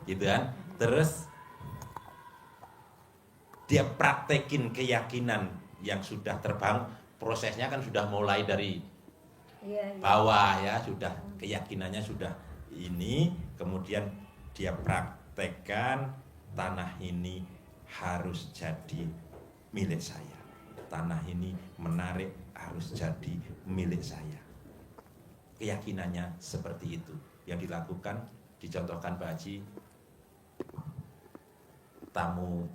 gitu kan. Terus dia praktekin keyakinan yang sudah terbangun, prosesnya kan sudah mulai dari bawah ya, sudah keyakinannya sudah ini, kemudian dia praktekkan tanah ini harus jadi milik saya, tanah ini menarik harus jadi milik saya. Keyakinannya seperti itu yang dilakukan, dicontohkan Pak Haji. Tamu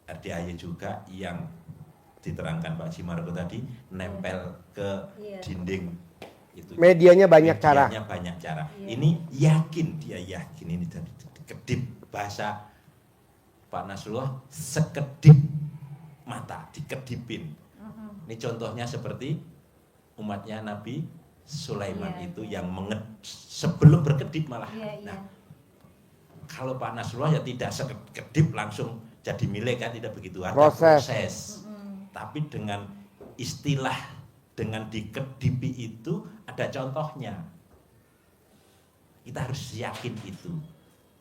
RDAY juga yang diterangkan Pak Haji Margo tadi, nempel ke dinding itu. Medianya banyak cara. Medianya banyak cara. Ini yakin, dia yakin ini dari kedip, bahasa Pak Nasrullah, sekedip mata, dikedipin. Ini contohnya seperti umatnya Nabi Sulaiman itu yang sebelum berkedip malah. Nah, kalau Pak Nasrullah ya tidak sekedip langsung jadi milik kan, tidak begitu, ada proses. Tapi dengan istilah, dengan dikedipi itu ada contohnya. Kita harus yakin itu.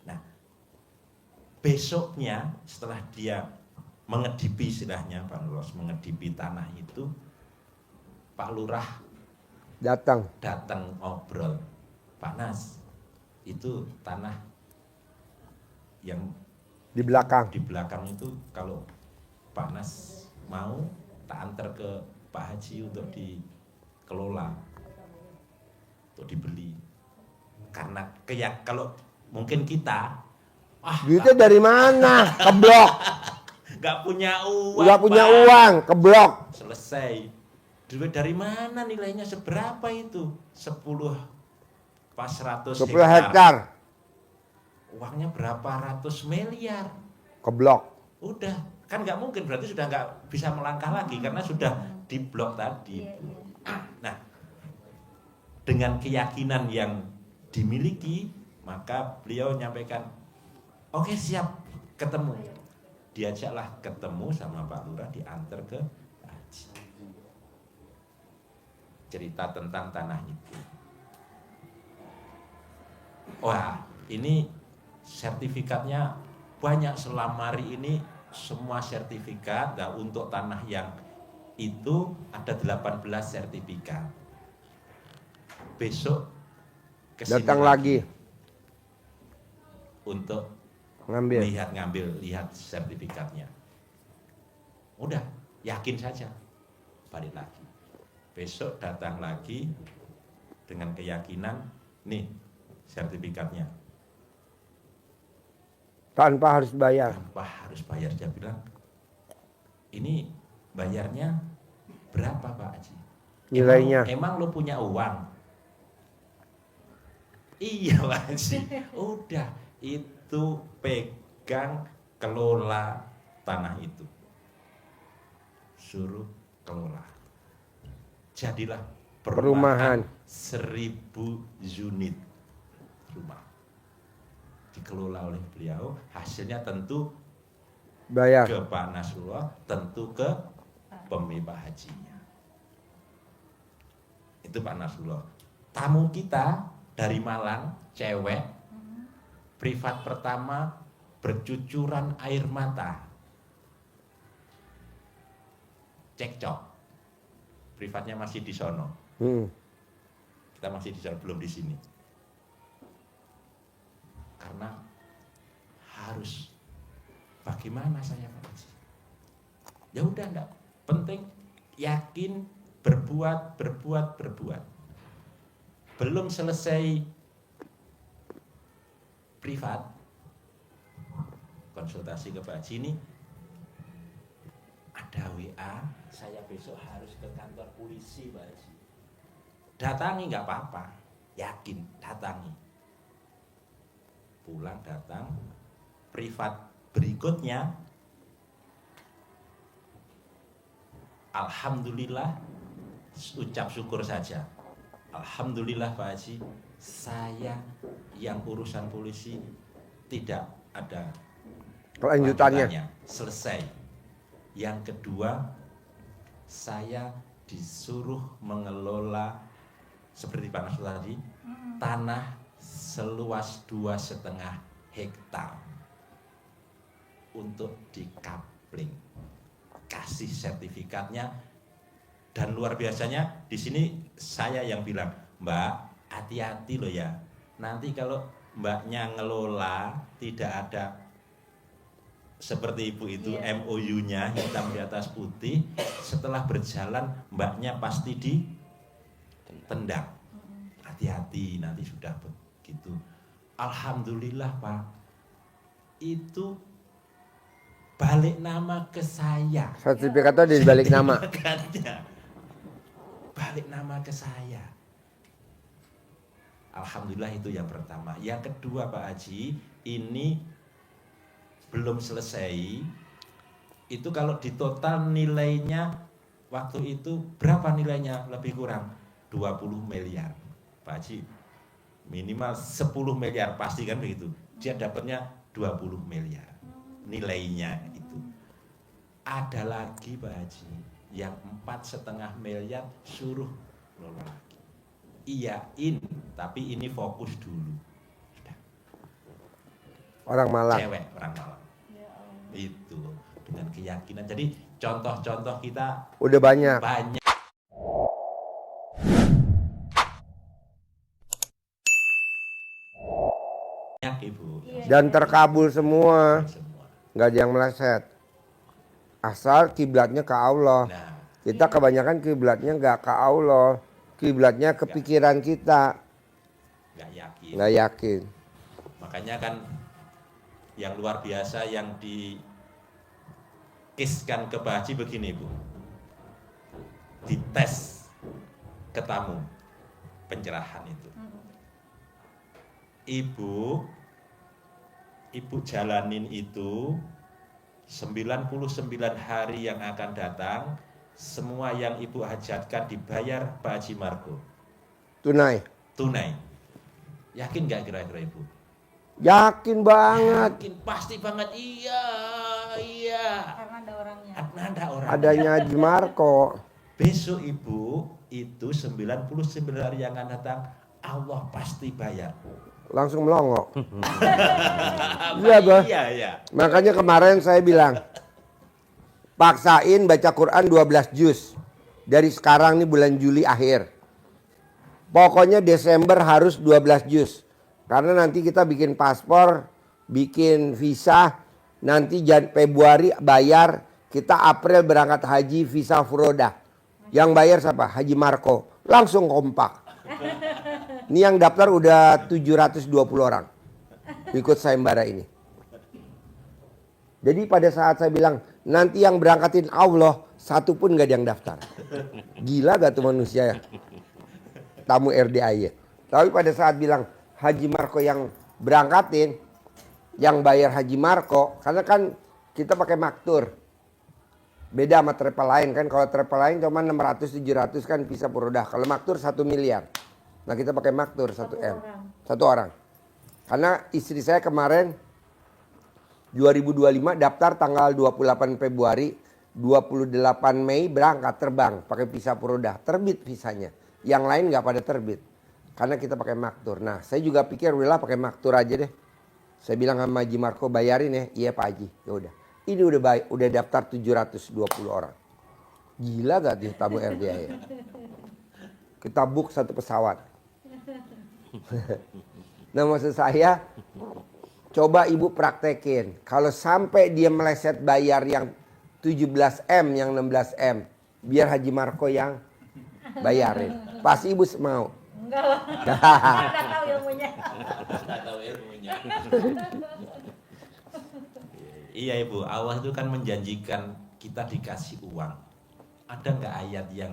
Nah, besoknya setelah dia mengedipi, istilahnya Pak Lurah mengedipi tanah itu, Pak Lurah datang ngobrol, Pak Nas, itu tanah yang di belakang itu kalau Pak Nas mau tak antar ke Pak Haji untuk dikelola, untuk dibeli. Karena kalau mungkin kita duitnya dari mana? Keblok. Nggak punya uang, keblok. Selesai. Duit dari mana, nilainya seberapa itu? 10 hektar. Uangnya berapa ratus miliar. Keblok. Udah, kan nggak mungkin, berarti sudah nggak bisa melangkah lagi karena sudah diblok tadi. Nah, dengan keyakinan yang dimiliki, maka beliau menyampaikan, oke, siap, ketemu. Diajaklah ketemu sama Pak Lurah, diantar ke Haji. Cerita tentang tanah itu. Wah, ini sertifikatnya banyak selama hari ini, semua sertifikat. Nah, untuk tanah yang itu ada 18 sertifikat. Besok datang lagi untuk lihat sertifikatnya. Udah, yakin saja, balik lagi. Besok datang lagi dengan keyakinan, nih sertifikatnya. Tanpa harus bayar. Dia bilang, ini bayarnya berapa Pak Haji? Nilainya. Emang lo punya uang? Iya Pak Haji. Udah, itu pegang, kelola tanah itu. Suruh kelola. Jadilah perumahan 1000 unit rumah dikelola oleh beliau. Hasilnya tentu bayar ke Pak Nasrullah, tentu ke pemilik hajinya. Itu Pak Nasrullah. Tamu kita dari Malang, cewek, privat pertama, bercucuran air mata, cekcok. Privatnya masih di sono. Kita masih di sono, belum di sini. Karena harus, bagaimana saya Pak Haji? Ya udah, enggak penting, yakin, berbuat. Belum selesai privat, konsultasi ke Pak Haji, ini ada WA, saya besok harus ke kantor polisi Pak Haji. Datangi, nggak apa-apa, yakin, datangi. Pulang, datang, privat berikutnya, alhamdulillah, ucap syukur saja. Alhamdulillah Pak Haji, saya yang urusan polisi tidak ada kelanjutannya, selesai. Yang kedua, saya disuruh mengelola seperti Pak Nasrullah tadi, tanah seluas 2,5 hektar untuk dikapling. Kasih sertifikatnya, dan luar biasanya di sini saya yang bilang, Mbak, hati-hati loh ya. Nanti kalau Mbaknya ngelola tidak ada seperti Ibu itu MOU-nya hitam di atas putih, setelah berjalan Mbaknya pasti ditendang. Hati-hati, nanti sudah begitu. Alhamdulillah Pak, itu balik nama ke saya. Sertifikatnya di balik nama. Sertifikatnya balik nama ke saya. Alhamdulillah itu yang pertama. Yang kedua Pak Haji, ini belum selesai. Itu kalau di total nilainya waktu itu berapa nilainya? Lebih kurang 20 miliar. Pak Haji, minimal 10 miliar pasti kan begitu. Dia dapatnya 20 miliar nilainya itu. Ada lagi Pak Haji yang 4,5 miliar suruh lola lagi. Iyain, tapi ini fokus dulu. Sudah. Orang Malang. Cewek orang Malang. Itu dengan keyakinan. Jadi contoh-contoh kita Udah banyak. banyak. Ibu. Dan terkabul semua. Semua. Nggak ada yang meleset. Asal kiblatnya ke Allah. Nah, Kita kebanyakan kiblatnya nggak ke Allah. Kiblatnya ke pikiran kita. nggak yakin. Nggak yakin. Makanya kan yang luar biasa yang dikiskan ke Pak Haji begini Bu. Dites ke tamu pencerahan itu. Ibu jalanin itu 99 hari yang akan datang, semua yang ibu hajatkan dibayar Pak Haji Marko. Tunai. Tunai. Yakin gak kira-kira ibu? Yakin banget. Yakin, pasti banget. Iya. Karena ada orangnya. Ada orang. Adanya Haji Marko. Besok ibu itu 99 hari yang akan datang, Allah pasti bayar. Langsung melongo. Iya, Bah. Iya. Makanya kemarin saya bilang, paksain baca Quran 12 juz. Dari sekarang nih bulan Juli akhir. Pokoknya Desember harus 12 juz. Karena nanti kita bikin paspor, bikin visa. Nanti Februari bayar, kita April berangkat haji visa furodah. Yang bayar siapa? Haji Marko. Langsung kompak. Ini yang daftar udah 720 orang. Ikut sayembara ini. Jadi pada saat saya bilang, nanti yang berangkatin Allah, satu pun gak ada yang daftar. Gila gak tuh manusia ya? Tamu RDI ya. Tapi pada saat bilang, Haji Marko yang berangkatin, yang bayar Haji Marko, karena kan kita pakai maktur. Beda sama travel lain kan, kalau travel lain cuma 600-700 kan visa furodah. Kalau maktur 1 miliar. Nah kita pakai maktur 1M. Satu orang. Karena istri saya kemarin 2025 daftar tanggal 28 Februari, 28 Mei berangkat terbang pakai visa furodah. Terbit visanya. Yang lain nggak pada terbit. Karena kita pakai maktur. Nah saya juga pikir udahlah pakai maktur aja deh. Saya bilang sama Haji Marko bayarin ya. Iya Pak Haji. Ya udah. Ini udah baik, udah daftar 720 orang. Gila gak tuh tamu RDA ya? Kita book satu pesawat. Nah maksud saya, coba ibu praktekin. Kalau sampai dia meleset bayar yang 17M, yang 16M, biar Haji Marko yang bayarin. Pasti ibu mau. Enggak lah. Nggak tahu ilmunya. Iya ibu, Allah itu kan menjanjikan kita dikasih uang. Ada nggak ayat yang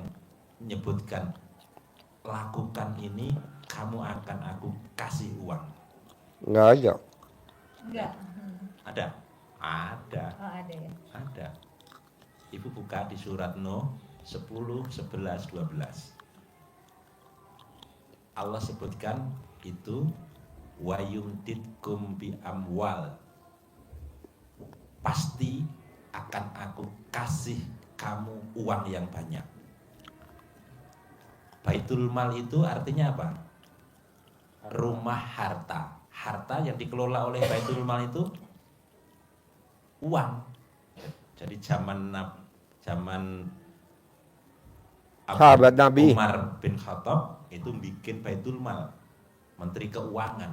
menyebutkan lakukan ini kamu akan aku kasih uang? Nggak ada. Enggak. Ada? Ada. Oh ada ya. Ada. Ibu buka di surat Nuh 10, 11, 12. Allah sebutkan itu wa yumditkum bi amwal. Pasti akan aku kasih kamu uang yang banyak. Baitul mal itu artinya apa? rumah harta. Harta yang dikelola oleh Baitul Mal itu uang. Jadi zaman Sahabat Nabi. Umar bin Khattab itu bikin Baitul Mal, Menteri Keuangan.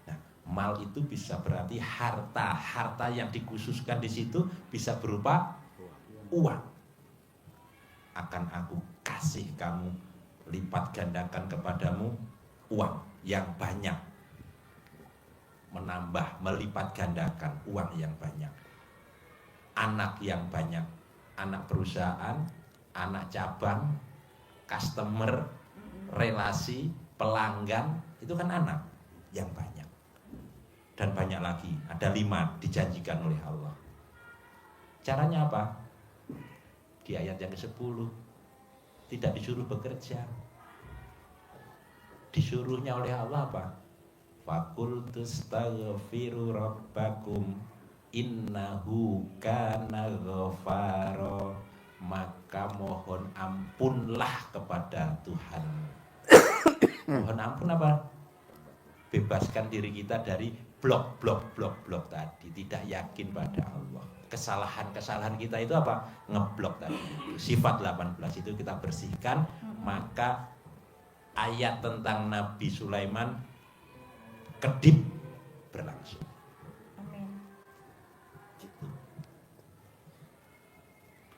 Nah, mal itu bisa berarti harta. Harta yang dikhususkan di situ bisa berupa uang. Akan aku kasih kamu, lipat gandakan kepadamu uang yang banyak. Menambah, melipat gandakan uang yang banyak. Anak yang banyak. Anak perusahaan, anak cabang, customer, relasi, pelanggan, itu kan anak yang banyak. Dan banyak lagi, ada 5 dijanjikan oleh Allah. Caranya apa? Di ayat yang ke-10, tidak disuruh bekerja. Disuruhnya oleh Allah apa? Fakultu astaghfiru rabbakum innahu kana ghafara, maka mohon ampunlah kepada Tuhan. Mohon ampun apa? Bebaskan diri kita dari blok tadi, tidak yakin pada Allah. Kesalahan kita itu apa? Ngeblok tadi. Sifat 18 itu kita bersihkan, maka ayat tentang Nabi Sulaiman kedip berlangsung. Gitu.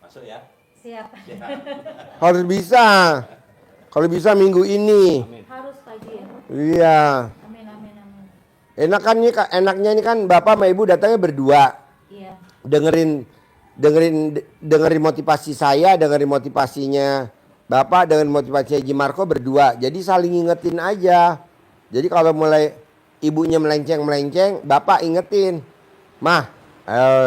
Masuk ya? Siap. Harus bisa. Kalau bisa minggu ini. Harus Pak Haji. Iya. Amin. Enaknya ini kan Bapak sama Ibu datangnya berdua. Iya. Dengerin motivasi saya, dengerin motivasinya Bapak, dengan motivasi Haji Marco berdua. Jadi saling ingetin aja. Jadi kalau mulai ibunya melenceng, Bapak ingetin. Mah,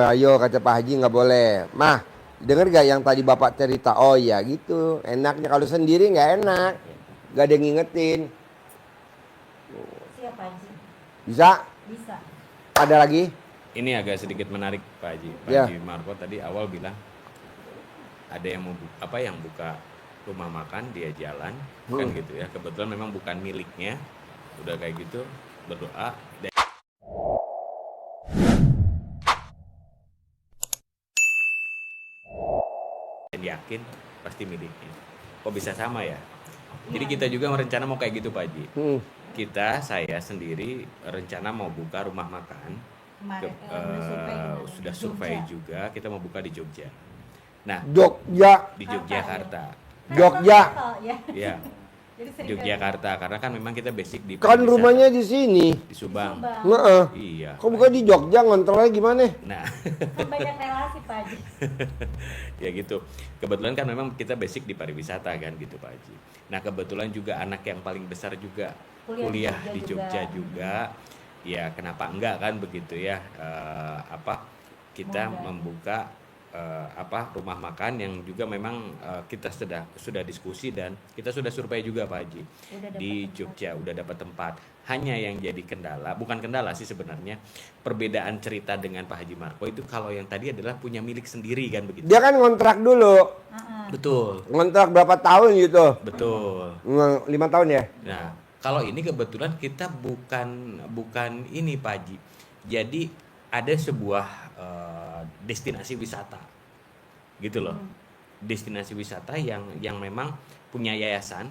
ayo kata Pak Haji nggak boleh. Mah, denger gak yang tadi Bapak cerita? Oh ya gitu. Enaknya kalau sendiri nggak enak. Gak ada yang ngingetin. Siap Pak Haji. Bisa? Bisa. Ada lagi? Ini agak sedikit menarik Pak Haji. Pak Ya. Haji Marco tadi awal bilang ada yang mau yang buka rumah makan dia jalan kan gitu ya. Kebetulan memang bukan miliknya. Udah kayak gitu berdoa dan yakin pasti miliknya. Kok bisa sama ya? Jadi kita juga merencana mau kayak gitu Pak Haji. Saya sendiri rencana mau buka rumah makan. Kemarin Sudah survei juga, kita mau buka di Jogja. Nah, Jogja. di Yogyakarta. Jogja. Ya. Ya, Jadi sering Yogyakarta karena kan memang kita basic di Kan pariwisata. rumahnya di sini. Di Subang. Heeh. Iya. Kok bukan di Jogja, ngontrolnya gimana? Nah, kan banyak relasi Pak Haji. ya gitu. Kebetulan kan memang kita basic di pariwisata kan gitu Pak Haji. Nah, kebetulan juga anak yang paling besar juga kuliah di Jogja juga. Ya, kenapa enggak kan begitu ya? Kita membuka rumah makan yang juga memang kita sudah diskusi dan kita sudah survei juga Pak Haji di Jogja, udah dapat tempat. Hanya yang jadi kendala, bukan kendala sih sebenarnya, perbedaan cerita dengan Pak Haji Marco itu kalau yang tadi adalah punya milik sendiri kan begitu. Dia kan ngontrak dulu. Betul. Ngontrak berapa tahun gitu? Betul. 5 tahun ya? Nah, kalau ini kebetulan kita bukan ini Pak Haji. Jadi ada sebuah destinasi wisata, gitu loh. Destinasi wisata yang memang punya yayasan.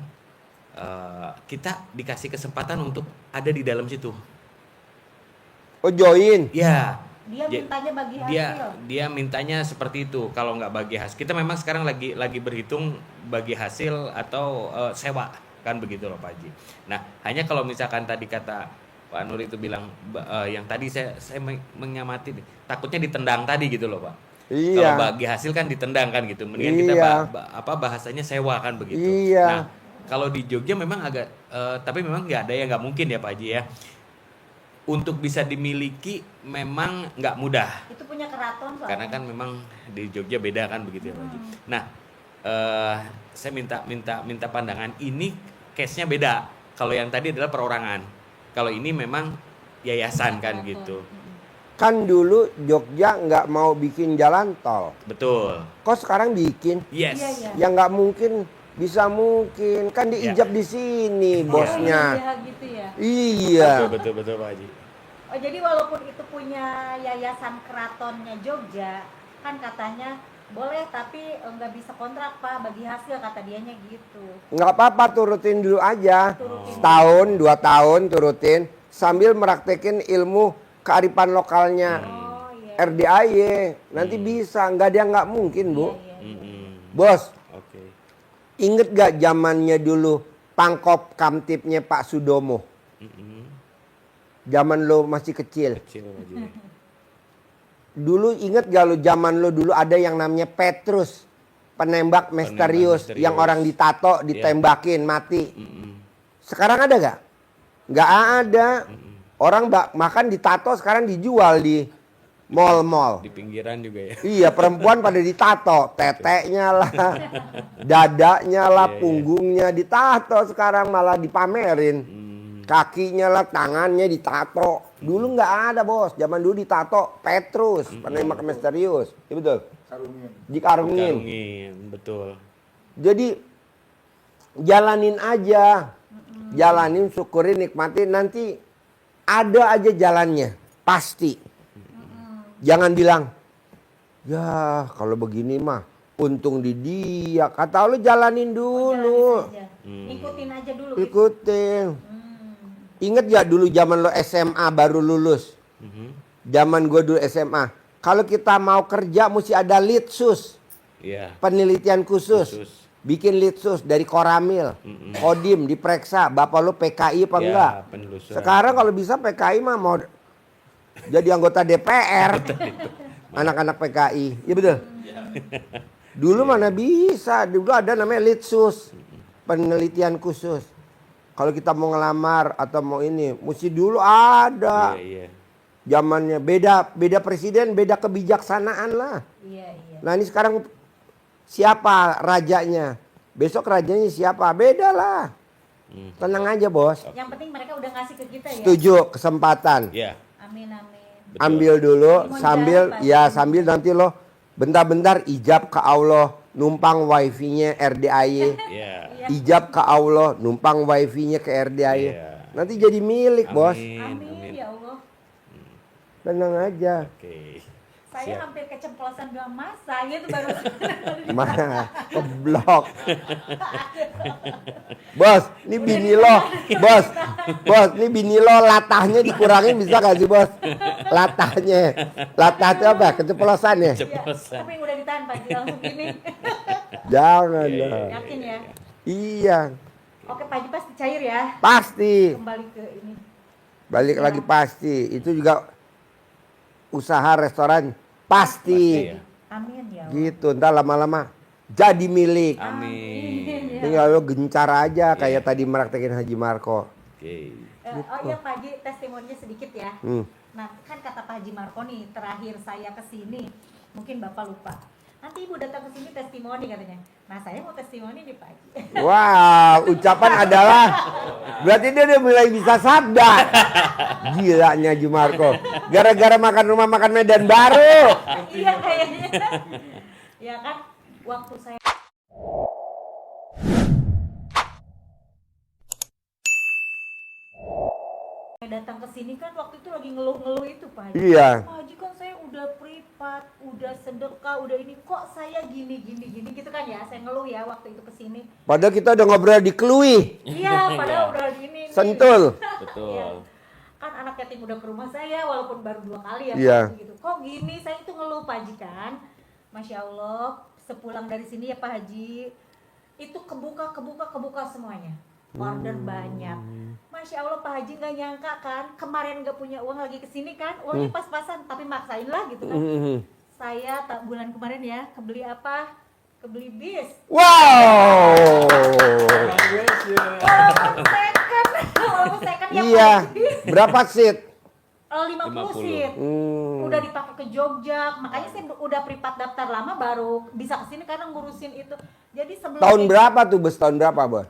Kita dikasih kesempatan untuk ada di dalam situ. Oh join? Ya. Dia mintanya bagi hasil. Dia mintanya seperti itu. Kalau nggak bagi hasil, kita memang sekarang lagi berhitung bagi hasil atau sewa kan begitu loh Pak Haji. Nah, hanya kalau misalkan tadi kata Pak Nur itu bilang yang tadi saya mengamati takutnya ditendang tadi gitu loh Pak. Iya. Kalau bagi hasil kan ditendang kan gitu. Mendingan kita bahasanya sewa kan begitu. Iya. Nah, kalau di Jogja memang agak tapi memang nggak ada yang nggak mungkin ya Pak Haji ya. Untuk bisa dimiliki memang nggak mudah. Itu punya keraton soalnya. Karena kan memang di Jogja beda kan begitu ya Pak Haji. Nah, saya minta pandangan ini case-nya beda. Kalau yang tadi adalah perorangan. Kalau ini memang yayasan kan gitu. Kan dulu Jogja nggak mau bikin jalan tol. Betul. Kok sekarang bikin? Yes. Iya. Ya nggak mungkin Bisa mungkin kan diijab di sini bosnya. Iya gitu ya. Iya. Betul Pak Haji. Oh jadi walaupun itu punya yayasan keratonnya Jogja, kan katanya boleh tapi nggak bisa kontrak Pak bagi hasil kata dianya gitu. Nggak apa-apa, turutin dulu aja. Turutin. Setahun, 2 tahun turutin sambil meraktekin ilmu kearifan lokalnya Oh iya. RDAY. Nanti bisa, nggak ada yang nggak mungkin, Bu. Iya, iya. Bos, Oke. inget gak zamannya dulu pangkop kamtipnya Pak Sudomo? Zaman lo masih kecil. Kecil Pak Haji. Dulu inget gak lo zaman lo dulu ada yang namanya Petrus, penembak misterius misterius. yang orang ditato, ditembakin mati. Sekarang ada gak? Gak ada. Orang makan ditato sekarang dijual di mall-mall. Di pinggiran juga ya. Iya, perempuan pada ditato, teteknya lah, dadanya lah, Iya, iya. punggungnya ditato, sekarang malah dipamerin. Kakinya lah, tangannya ditato. Dulu nggak ada bos, zaman dulu ditato Petrus, penembak misterius. Iya betul. Dikarungin. Karungin, betul. Jadi jalanin aja, jalanin, syukurin, nikmatin. Nanti ada aja jalannya, pasti. Jangan bilang, ya kalau begini mah untung di dia. Kata lu jalanin dulu, Jalanin aja. Ikutin aja dulu. ikutin. Ingat gak dulu zaman lo SMA baru lulus? Zaman gue dulu SMA. Kalau kita mau kerja mesti ada litsus, Iya. penelitian khusus. Khusus. Bikin litsus dari Koramil, Kodim diperiksa. Bapak lo PKI apa Ya, enggak? penelusuran. Sekarang kalau bisa PKI mah mau jadi anggota DPR. Anak-anak PKI. Iya betul. Dulu mana bisa. Dulu ada namanya litsus, penelitian khusus. Kalau kita mau ngelamar atau mau ini, mesti dulu ada. Iya, iya. Zamannya beda presiden, beda kebijaksanaan lah. Iya, iya. Nah ini sekarang siapa rajanya? Besok rajanya siapa? Beda lah. Tenang aja bos. Yang penting mereka udah ngasih ke kita ya. Setuju, kesempatan. Iya. Amin amin. Betul. Ambil dulu Mau sambil jalan, Pak. ya sambil nanti lo bentar-bentar ijab ke Allah, numpang wifi-nya RDAY. Iya. Ijab ke Allah, numpang wifi-nya ke RDAY. Iya. Nanti jadi milik bos. Amin, Amin. ya Allah. Tenang aja. Oke. Saya hampir keceplosan bilang mas, saya tuh baru Mana keblok. Bos, ini bini lo. Bos, ini bini lo latahnya dikurangin bisa gak sih bos? Latahnya. Latah itu apa? Keceplosan ya? Iya, Ceplosan. tapi udah ditahan Pak Haji, langsung gini. Jangan Iya, lah. Yakin ya? Iya, Oke Pak Haji pasti cair ya. pasti. Kembali ke ini. Balik Iya. lagi pasti. Itu juga usaha restoran pasti. Pasti ya. Amin ya Allah. Gitu, ntar lama-lama jadi milik. Amin. Ya. Tinggal lo gencar aja kayak tadi meraktekin Haji Marco. Oke. Oh iya Pak Haji, testimoninya sedikit ya. Nah kan kata Pak Haji Marco nih, terakhir saya kesini, mungkin Bapak lupa. Nanti Ibu datang ke sini testimoni katanya. Nah saya mau testimoni nih Pak Haji. Wow, ucapan adalah berarti dia udah mulai bisa sabda. Gilanya Haji Marco. Gara-gara makan rumah makan Medan baru. Iya kayaknya. Ya kan, waktu saya datang ke sini kan waktu itu lagi ngeluh-ngeluh itu Pak Haji. Iya. Pak Haji kan saya udah privat, udah sedekah, udah ini kok saya gini gitu kan ya. Saya ngeluh ya waktu itu ke sini. Padahal kita udah ngobrol di Klui. Iya, padahal udah gini. nih. Sentul. Betul. Iya. Kan anak yatim udah ke rumah saya walaupun baru 2 kali ya Iya. Pak Haji gitu. Kok gini? Saya itu ngeluh Pak Haji kan. Masya Allah, sepulang dari sini ya Pak Haji, itu kebuka semuanya. Order banyak. Masya Allah Pak Haji nggak nyangka kan, kemarin nggak punya uang lagi kesini kan, uangnya pas-pasan, tapi maksain lah gitu kan. Saya bulan kemarin ya, kebeli apa? Kebeli bis. Wow. Walaupun second ya Iya. Pak Haji. Berapa seat? 50 seat. Udah dipakai ke Jogja, makanya saya udah privat daftar lama baru bisa kesini karena ngurusin itu. Jadi sebelum Tahun ini, berapa tuh bos? Tahun berapa bos?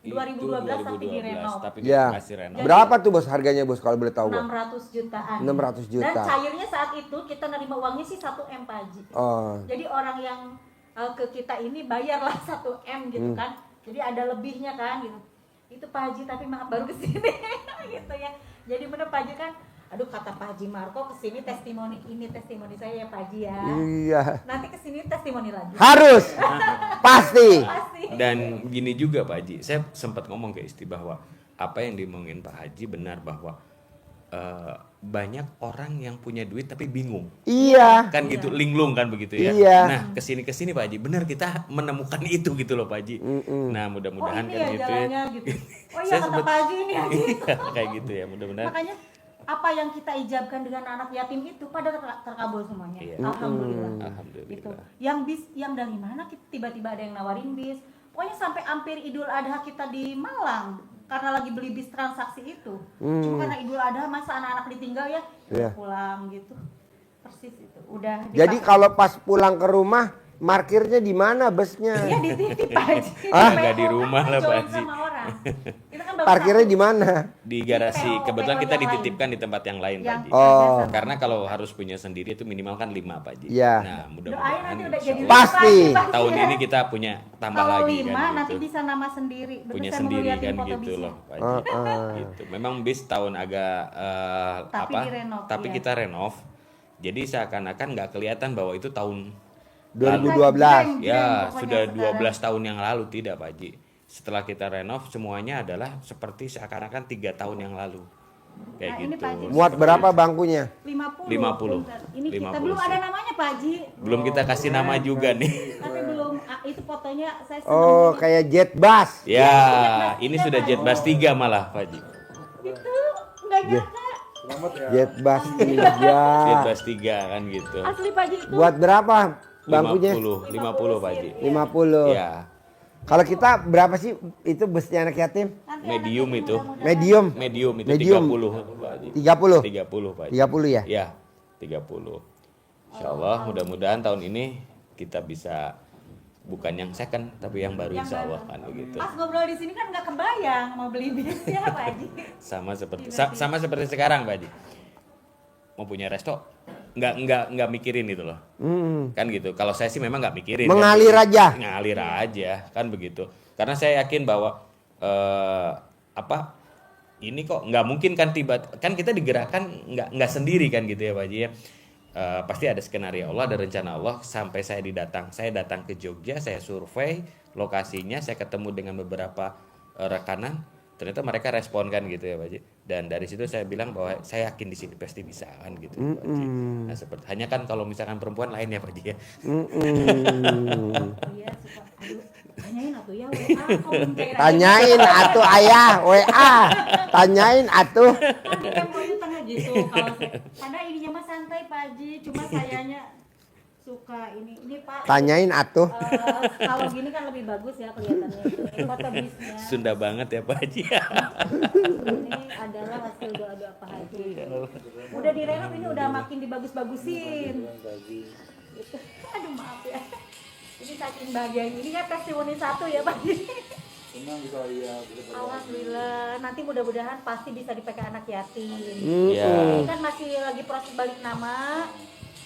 2012 tapi direnov. Tapi Ya. dikasih renov. Berapa tuh bos harganya bos kalau boleh tahu bos? 600 jutaan. 600 juta. Dan cairnya saat itu kita nerima uangnya sih 1 M Pak Haji. Oh. Jadi orang yang ke kita ini bayarlah 1 M gitu Hmm. kan. Jadi ada lebihnya kan gitu. Itu Pak Haji, tapi maaf baru kesini gitu ya. Jadi bener Pak Haji kan, aduh kata Pak Haji Marco kesini testimoni, ini testimoni saya ya Pak Haji ya. Iya. Nanti kesini testimoni lagi. Harus. Pasti. Pasti. Dan gini juga Pak Haji, saya sempat ngomong ke istri bahwa apa yang dimongin Pak Haji benar bahwa banyak orang yang punya duit tapi bingung. Iya. Kan gitu, linglung kan begitu ya. Iya. Nah, kesini Pak Haji, benar kita menemukan itu gitu loh Pak Haji. Nah, Oh mudah-mudahan ini kan ya gitu. jalannya gitu. Oh iya Saya kata sempet- Pak Haji ini ya gitu. Kayak gitu ya, mudah-mudahan. Makanya apa yang kita ijabkan dengan anak yatim itu pada terkabul semuanya. Iya. Alhamdulillah. Gitu. Alhamdulillah. Yang dari mana tiba-tiba ada yang nawarin bis. Pokoknya sampai hampir Idul Adha kita di Malang karena lagi beli bis transaksi itu. Cuma karena Idul Adha masa anak-anak ditinggal ya Iya. pulang gitu. Persis itu. Udah Jadi dipakai. kalau pas pulang ke rumah, parkirnya di mana busnya? Iya dititip aja. Ah? Nggak di rumah lah, Pak Haji. Sama orang. Kita kan baru Parkirnya satu. di mana? Di garasi, PO kebetulan kita yang lain. dititipkan di tempat yang lain Pak Yang Haji. Oh. Karena kalau harus punya sendiri itu minimal kan 5 Pak Haji. Iya. Nah, Doain mudah-mudahan nanti udah insya jadi Allah Pasti. tahun ini kita punya tambah Kalau lagi 5 kan nanti gitu. bisa nama sendiri. Punya Bisa sendiri ngeliatin kan foto gitu bisnya. loh Pak Haji. Gitu. Memang bis tahun agak Tapi direnov, tapi iya. kita renov. Jadi seakan-akan nggak kelihatan bahwa itu tahun 2012. ya Pokoknya sudah sekarang. 12 tahun yang lalu, tidak Pak Haji. Setelah kita renov semuanya adalah seperti seakan-akan 3 tahun yang lalu. Kayak Nah, ini gitu. Pak Haji. Muat berapa bangkunya? 50. 50. Bentar. Ini kita 50 belum sih. ada namanya Pak Haji. Belum kita kasih nama juga nih. Tapi belum itu fotonya saya senang Oh, banget. kayak jet bus. Ya, ini sudah Jet Bus 3 malah Pak Haji. Itu enggak nyangka. Jet bus Jet 3. Bus 3 kan gitu. Asli Pak Haji itu. Buat berapa bangkunya? 50 Pak Haji. 50. Ya, Kalau kita berapa sih itu busnya anak yatim? Nanti medium anaknya itu. mudah-mudahan. Medium. Medium itu Medium. 30 Pak Haji. 30. 30 Pak Haji. 30 ya? Ya, 30. Insya Allah mudah-mudahan tahun ini kita bisa bukan yang second tapi yang baru Yang insya baru. Allah kan begitu. Pas ngobrol di sini kan nggak kebayang mau beli bis ya Pak Haji. Sama seperti sama seperti sekarang Pak Haji. Mau punya resto nggak mikirin itu loh. Kan gitu. Kalau saya sih memang nggak mikirin. Mengalir kan. aja. Ngalir aja kan begitu. Karena saya yakin bahwa ini kok nggak mungkin kan kan kita digerakkan nggak sendiri kan gitu ya Pak Haji ya. Pasti ada skenario Allah, ada rencana Allah. Sampai saya datang ke Jogja, saya survei lokasinya, saya ketemu dengan beberapa rekanan, ternyata mereka respon kan gitu ya Pak Haji. Dan dari situ saya bilang bahwa saya yakin di sini pasti bisa kan gitu Pak Haji. Nah seperti hanya kan kalau misalkan perempuan lain ya Pak Haji ya. Iya suka. Aduh, tanyain atuh ya WA kok belum cair aja. Tanyain atuh ayah WA. Tanyain atuh. Kan di MOU tengah gitu kalau karena ininya mah santai Pak Haji, cuma sayanya suka ini Pak. Tanyain atuh. Kalau gini kan lebih bagus ya kelihatannya itu. Ini foto bisnya. Sunda banget ya Pak Haji. Ini adalah hasil doa-doa Pak Haji. Udah direnov ini udah makin dibagus-bagusin. Gitu. Aduh maaf ya. Ini saking bahagianya. Ini kan testimoni 1 ya Pak Haji. Alhamdulillah. Nanti mudah-mudahan pasti bisa dipakai anak yatim. Ya. Ini kan masih lagi proses balik nama.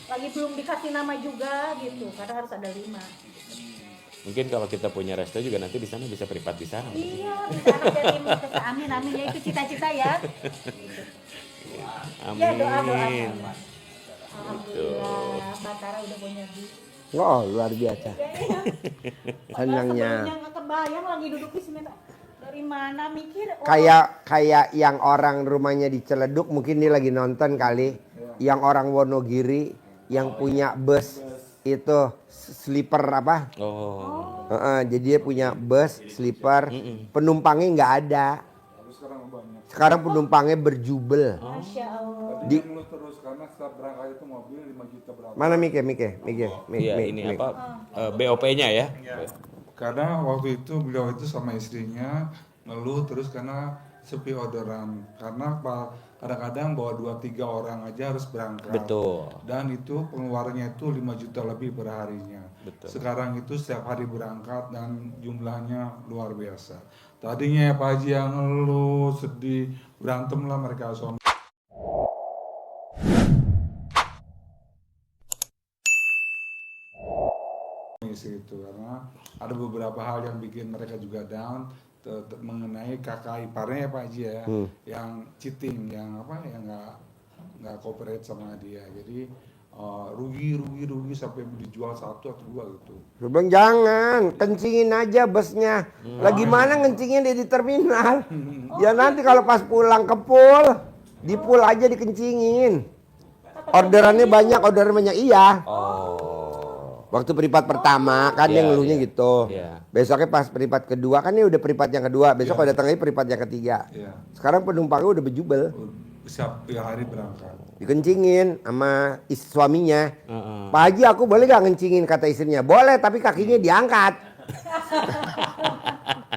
Lagi belum dikasih nama juga gitu. Karena harus ada 5. Mungkin kalau kita punya resto juga nanti di sana bisa privat di sana. Iya, bisa anak yatim. Bisa amin amin ya itu cita-cita ya. Gitu. Amin. Ya doa-doa. Alhamdulillah, Batara udah punya bis. Oh, luar biasa. Senangnya. Sebelumnya nggak kebayang lagi duduk di sini. Dari mana mikir? Oh, Kayak yang orang rumahnya di Ciledug mungkin dia lagi nonton kali. Yang orang Wonogiri yang punya bus itu sleeper apa? Oh. Jadi dia punya bus sleeper, penumpangnya nggak ada. Sekarang penumpangnya berjubel. Masya Allah. Di terus karena setiap berangkat itu mobil 5 juta berapa. mana Mike? Iya ini apa BOP-nya ya. Karena waktu itu beliau itu sama istrinya ngeluh terus karena sepi orderan. Karena kadang-kadang bawa 2-3 orang aja harus berangkat. Betul. Dan itu pengeluarannya itu 5 juta lebih per harinya. Betul. Sekarang itu setiap hari berangkat dan jumlahnya luar biasa. Tadinya Pak Haji yang ngeluh, sedih, berantem lah mereka suami istri. gitu, karena ada beberapa hal yang bikin mereka juga down mengenai kakak iparnya ya Pak Haji ya, yang cheating, yang apa, yang nggak cooperate sama dia, jadi rugi sampai dijual satu atau dua gitu. Gue bilang jangan, kencingin aja busnya. Lagi mana ngencingin dia di terminal? Ya nanti kalau pas pulang ke pool, di pool aja dikencingin. Orderannya banyak, iya. Waktu peripat pertama kan dia Iya, ngeluhnya iya. gitu. Iya. Besoknya pas peripat kedua kan ini udah peripat yang kedua. Besok kalau datang lagi peripat yang ketiga. Iya. Sekarang penumpangnya udah bejubel. Siap ya hari berangkat. Dikencingin sama suaminya. Heeh. Pak Haji aku boleh gak ngencingin, kata istrinya. Boleh tapi kakinya diangkat.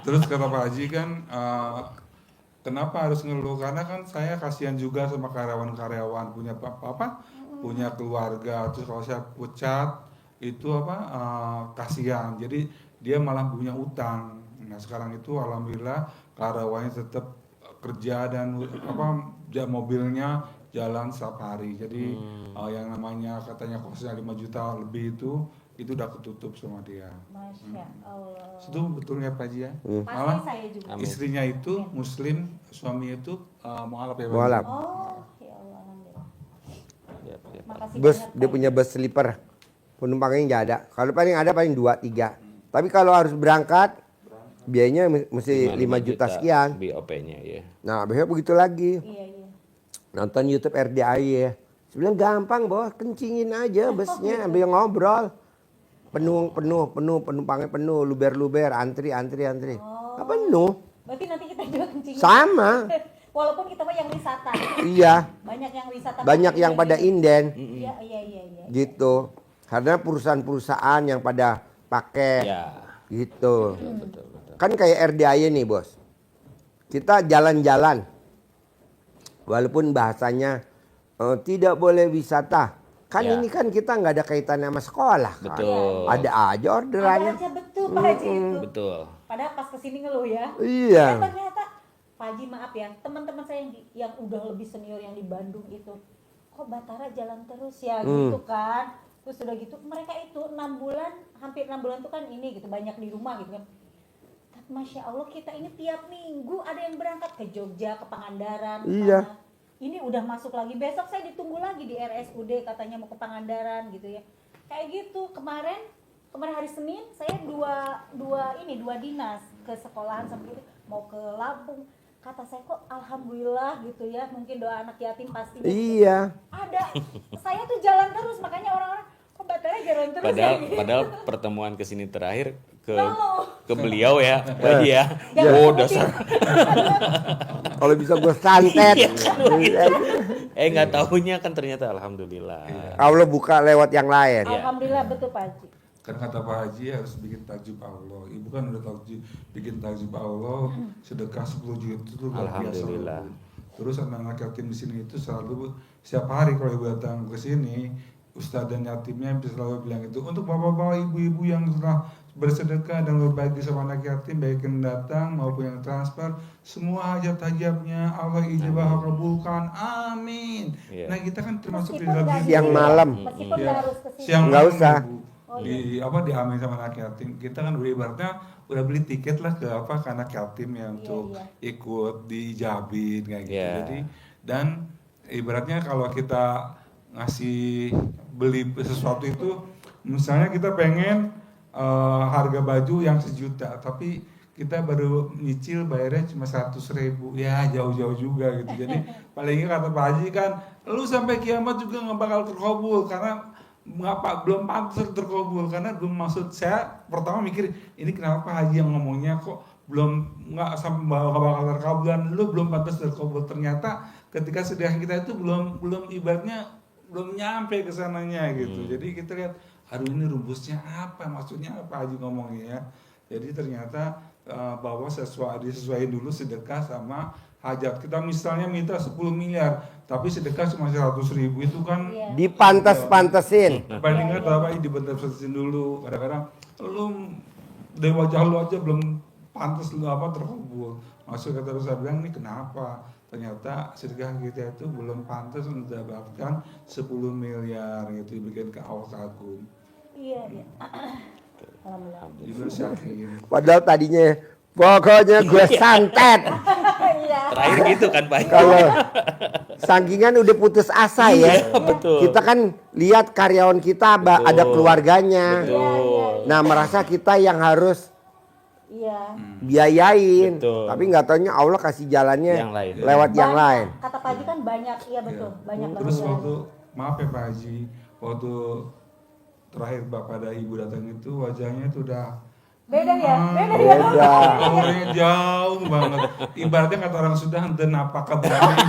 Terus kata Pak Haji kan, kenapa harus ngeluh? Karena kan saya kasihan juga sama karyawan-karyawan punya punya keluarga. Terus kalau saya pecat itu kasihan. Jadi dia malah punya utang. Nah sekarang itu alhamdulillah karyawannya tetap kerja dan mobilnya jalan setiap hari. Jadi yang namanya katanya kosnya 5 juta lebih itu udah ketutup sama dia. Masya Allah. Itu betulnya Pak Haji ya. Pasti Malah saya juga. Amin. istrinya itu muslim, suami itu mualaf ya Pak Haji? Mualaf. Oh, ya Allah, alhamdulillah. Siap, siap. Makasih Bus, banyak, dia Pak. punya bus sleeper. Penumpangnya nggak ada. Kalau paling ada paling 2, 3. Tapi kalau harus berangkat, biayanya mesti 5 juta sekian. BOP-nya ya. Nah, besok begitu lagi. Iya, iya. Nonton YouTube RDAI ya. Saya bilang gampang bos, kencingin aja busnya, ambil ngobrol. Penumpangnya penuh, luber, antri. Oh. Apa penuh? Berarti nanti kita juga kencing. Sama. Walaupun kita mah yang wisata. Iya, Banyak yang wisata. banyak yang pada inden Iya. gitu. Karena perusahaan-perusahaan yang pada pakai Ya. gitu. Betul. Kan kayak RDAI nih bos. Kita jalan-jalan. Walaupun bahasanya tidak boleh wisata. Kan Ya. ini kan kita nggak ada kaitannya sama sekolah kan. Betul. Ada aja Ada orderannya. aja betul Pak Haji itu. Betul. Padahal pas kesini ngeluh ya. Iya. Ternyata Pak Haji maaf ya, teman-teman saya yang udah lebih senior yang di Bandung itu, kok Batara jalan terus ya gitu kan. Terus udah gitu mereka itu 6 bulan, hampir 6 bulan tuh kan ini gitu, banyak di rumah gitu kan. Tapi Masya Allah kita ini tiap minggu ada yang berangkat ke Jogja, ke Pangandaran. Iya. Mana. Ini udah masuk lagi, besok saya ditunggu lagi di RSUD katanya mau ke Pangandaran gitu ya. Kayak gitu, kemarin hari Senin saya dua dinas ke sekolahan sampai itu mau ke Lampung. Kata saya kok alhamdulillah gitu ya, mungkin doa anak yatim pasti Iya. ada. Saya tuh jalan terus, makanya orang-orang kok Batara jalan terus Padahal pertemuan kesini terakhir ke No. ke beliau ya, Pak Haji ya. Jangan Oh, sebutin. dasar. Kalau bisa gue santet. Nggak tahunya kan ternyata alhamdulillah. Allah buka lewat yang lain. Alhamdulillah betul Pak Haji. Kan kata Pak Haji harus bikin takjub Allah. Ibu kan udah bikin takjub Allah, sedekah 10 juta itu luar biasa. Alhamdulillah. Terus anak-anak yatim di sini itu selalu setiap hari kalau ibu datang ke sini, ustadz dan yatimnya selalu bilang itu untuk bapak-bapak, ibu-ibu yang telah bersedekah dan berbagi sama anak yatim, baik yang datang maupun yang transfer, semua hajat-hajatnya Allah ijabah kabulkan, amin. Iya. Nah kita kan termasuk di Meskipun dalam nggak Siang di- malam. Meskipun Iya. nggak harus kesini. siang Nggak malam, usah. Ibu. Oh, diamin sama anak yatim. Kita kan udah ibaratnya udah beli tiket lah ke anak yatim ya untuk ikut diijabin kayak gitu. Iya. Jadi dan ibaratnya kalau kita ngasih beli sesuatu itu, misalnya kita pengen harga baju yang 1 juta, tapi kita baru nyicil bayarnya cuma 100.000, ya jauh-jauh juga gitu. Jadi paling nggak kata Pak Haji kan, lu sampai kiamat juga nggak bakal terkabul karena belum pantas terkabul, karena belum, maksud saya pertama mikir ini kenapa Pak Haji yang ngomongnya kok belum nggak sampai bakal terkabul dan lu belum pantas terkabul. Ternyata ketika sedekah kita itu belum ibaratnya belum nyampe ke sananya gitu. Jadi kita lihat, aduh ini rumusnya apa, maksudnya apa Haji ngomongnya ya. Jadi ternyata bahwa disesuaikan dulu sedekah sama hajat. Kita misalnya minta 10 miliar, tapi sedekah cuma 100.000, itu kan Iya. Dipantes-pantesin. paling nggak apa dibentar-bentarin dulu. Kadang-kadang lu dari wajah lu aja belum pantas lu terkabul. Maksud kata Ustaz bilang ini kenapa? Ternyata sedekah kita itu belum pantas untuk mendapatkan 10 miliar gitu, dibikin ke Allah Agung. Iya. Alhamdulillah. Jujur Syakin. Padahal tadinya pokoknya gue santet. Iya. Terakhir gitu kan Pak Haji. Kalau sangkingan udah putus asa ya. Iya, betul. Kita kan lihat karyawan kita Betul. ada keluarganya. Betul. Nah merasa kita yang harus Iya. biayain. Betul. Tapi nggak taunya Allah kasih jalannya Yang lain. lewat yang Banyak. lain. Kata Pak Haji kan banyak, iya betul, banyak banget. Terus jalan. waktu maaf ya Pak Haji, waktu terakhir Bapak dan Ibu datang itu wajahnya itu udah Beda ya, beda ya. Beda. umurnya jauh banget. Ibaratnya kata orang Sudah dan apakah berani.